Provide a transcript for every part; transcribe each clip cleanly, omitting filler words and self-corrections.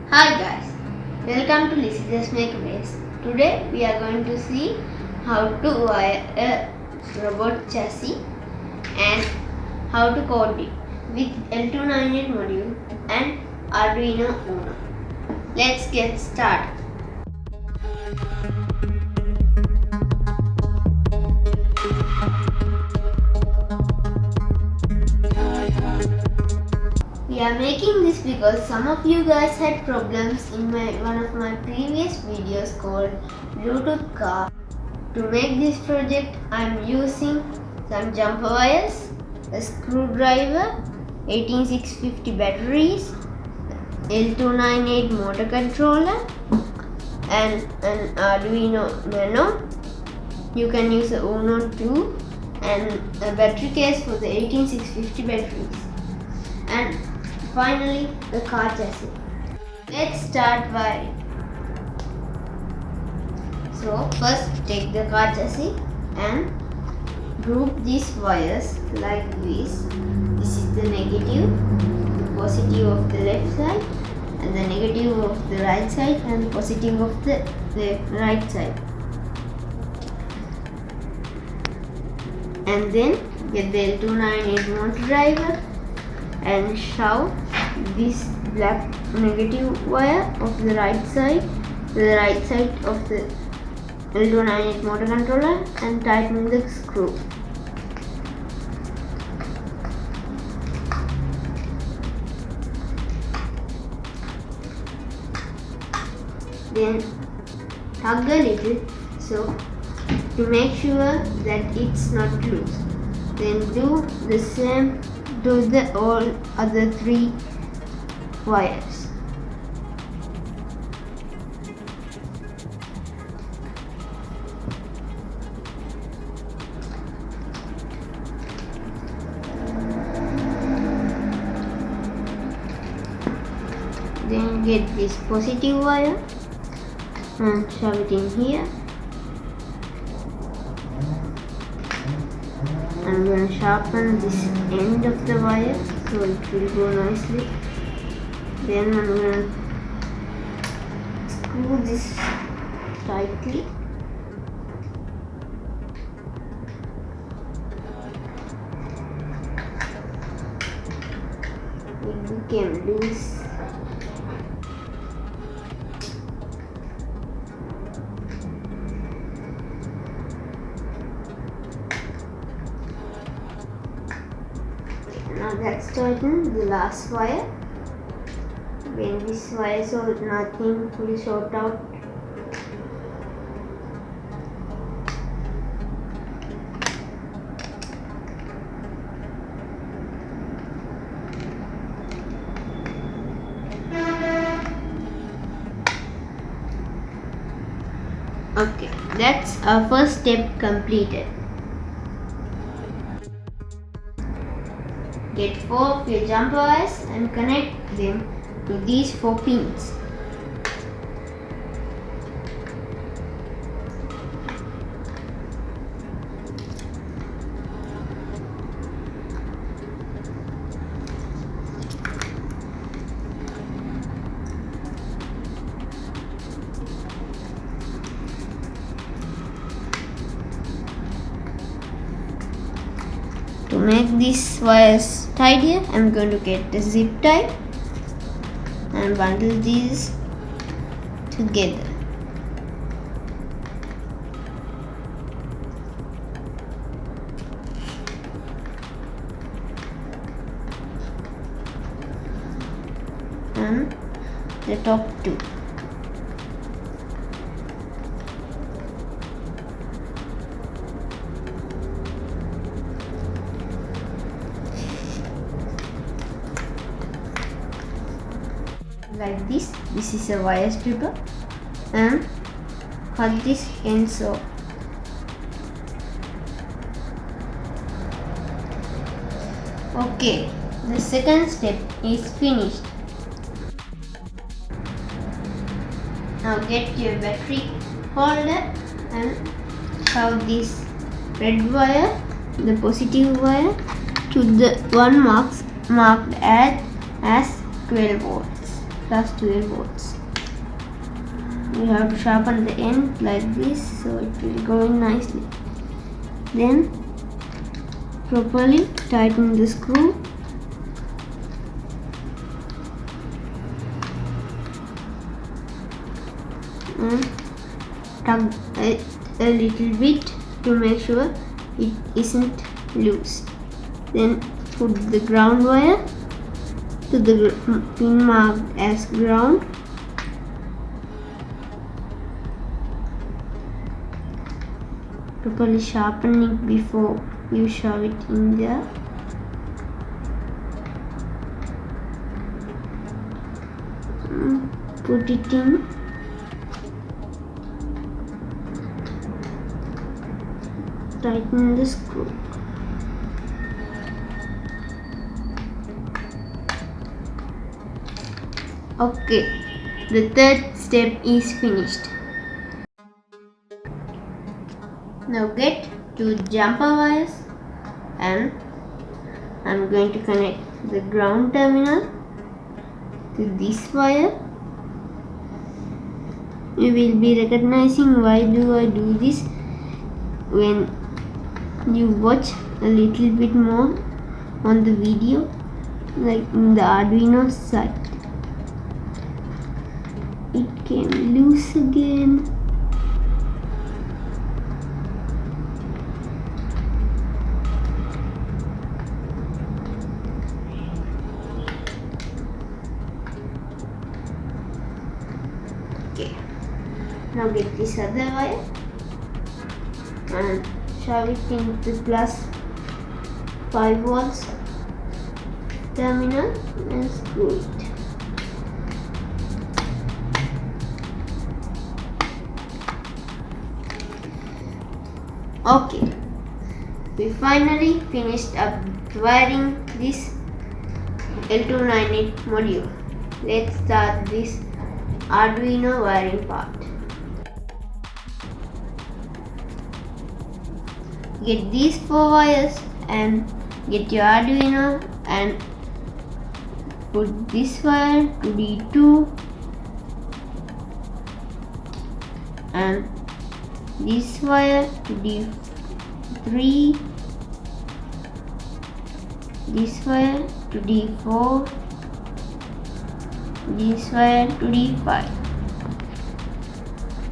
Hi guys, welcome to Lisitha's Makeaways. Today we are going to see how to wire a robot chassis and how to code it with L298 module and Arduino Uno. Let's get started. We are making this because some of you guys had problems in one of my previous videos called Bluetooth car. To make this project I am using some jumper wires, a screwdriver, 18650 batteries, L298 motor controller and an Arduino Nano. You can use a Uno too, and a battery case for the 18650 batteries. And finally, the car chassis. Let's start wiring. So first take the car chassis and group these wires like this. This is the negative, the positive of the left side, and the negative of the right side, and the positive of the right side. And then get the L298 motor driver and shove this black negative wire of the right side to the right side of the L298 motor controller and tighten the screw. Then tug a little so to make sure that it's not loose. Then do the same to the all other three wires. Then get this positive wire and shove it in here. I'm going to sharpen this end of the wire so it will go nicely. Then I'm going to screw this tightly. It became loose. Now that's tightened the last wire. When this wire so nothing will short out. Okay, that's our first step completed. Get 4 of your jumper wires and connect them to these 4 pins. To make these wires tidier, I am going to get the zip tie and bundle these together. And the top two. Like this is a wire stripper, and cut this ends off. Okay, the second step is finished. Now get your battery holder and shove this red wire, the positive wire, to the one marked as 12 volts. plus 12 volts. You have to sharpen the end like this so it will go in nicely. Then properly tighten the screw. And tug it a little bit to make sure it isn't loose. Then put the ground wire to the pin marked as ground. Properly sharpen it before you shove it in there. Put it in. Tighten the screw. Okay, the third step is finished. Now get two jumper wires and I'm going to connect the ground terminal to this wire. You will be recognizing why do I do this when you watch a little bit more on the video, like in the Arduino side. It came loose again. Okay, now get this other wire and shove it into plus 5 volts terminal and screw it. Okay, we finally finished up wiring this L298 module. Let's start this Arduino wiring part. Get these 4 wires and get your Arduino and put this wire to D2 and this wire to D3, this wire to D4, this wire to D5.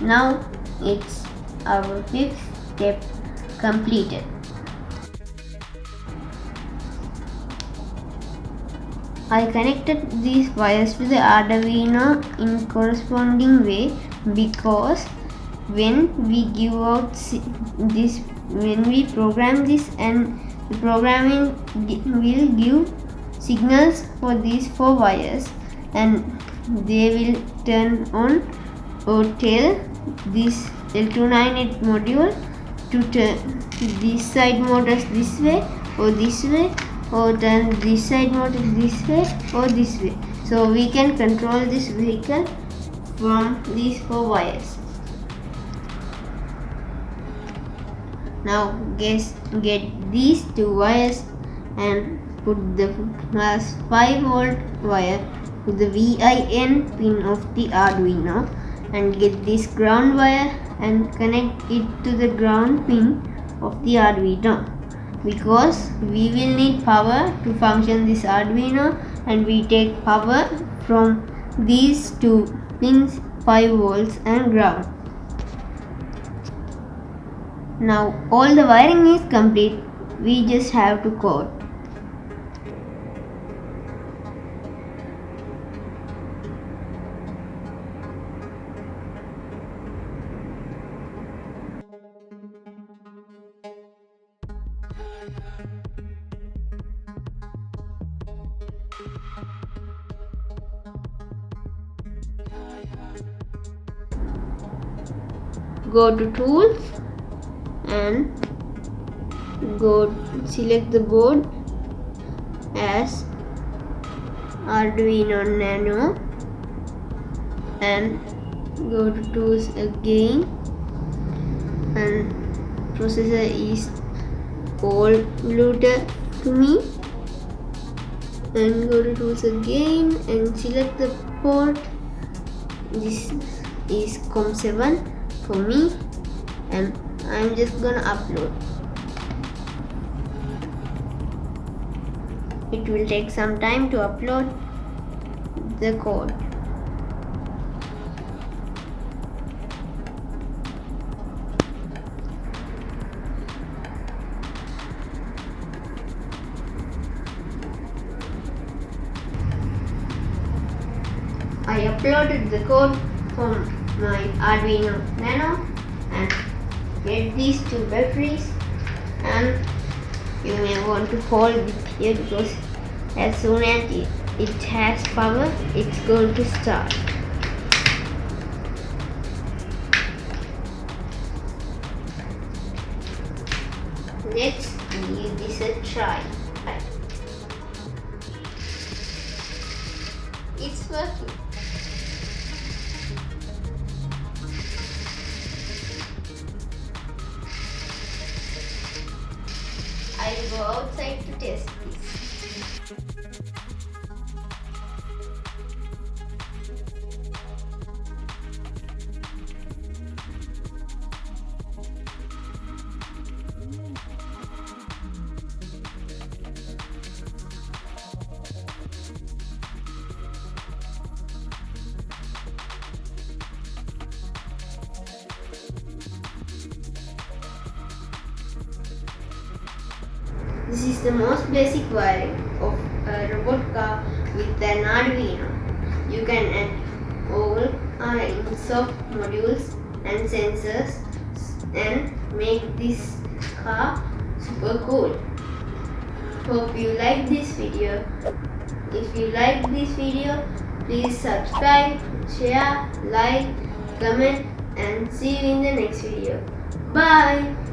Now it's our 5th step completed. I connected these wires to the Arduino in corresponding way because when we give out this, when we program this, and the programming will give signals for these 4 wires and they will turn on or tell this L298 module to turn this side motors this way or this way, or turn this side motor this way or this way. So we can control this vehicle from these 4 wires. Now get these 2 wires and put the plus 5 volt wire to the VIN pin of the Arduino and get this ground wire and connect it to the ground pin of the Arduino, because we will need power to function this Arduino and we take power from these 2 pins, 5 volts and ground. Now all the wiring is complete, we just have to code. Go to tools and select the board as Arduino Nano and go to tools again, and processor is old Bluetooth to me. and go to tools again and select the port. This is COM7 for me, and I'm just gonna upload. It will take some time to upload the code. I uploaded the code from my Arduino Nano and get these two batteries, and you may want to hold it here because as soon as it has power, it's going to start. Let's give this a try. It's working. I'll go outside to test this. This is the most basic wiring of a robot car with an Arduino. You can add all in-soft modules and sensors and make this car super cool. Hope you like this video. If you like this video, please subscribe, share, like, comment, and see you in the next video. Bye!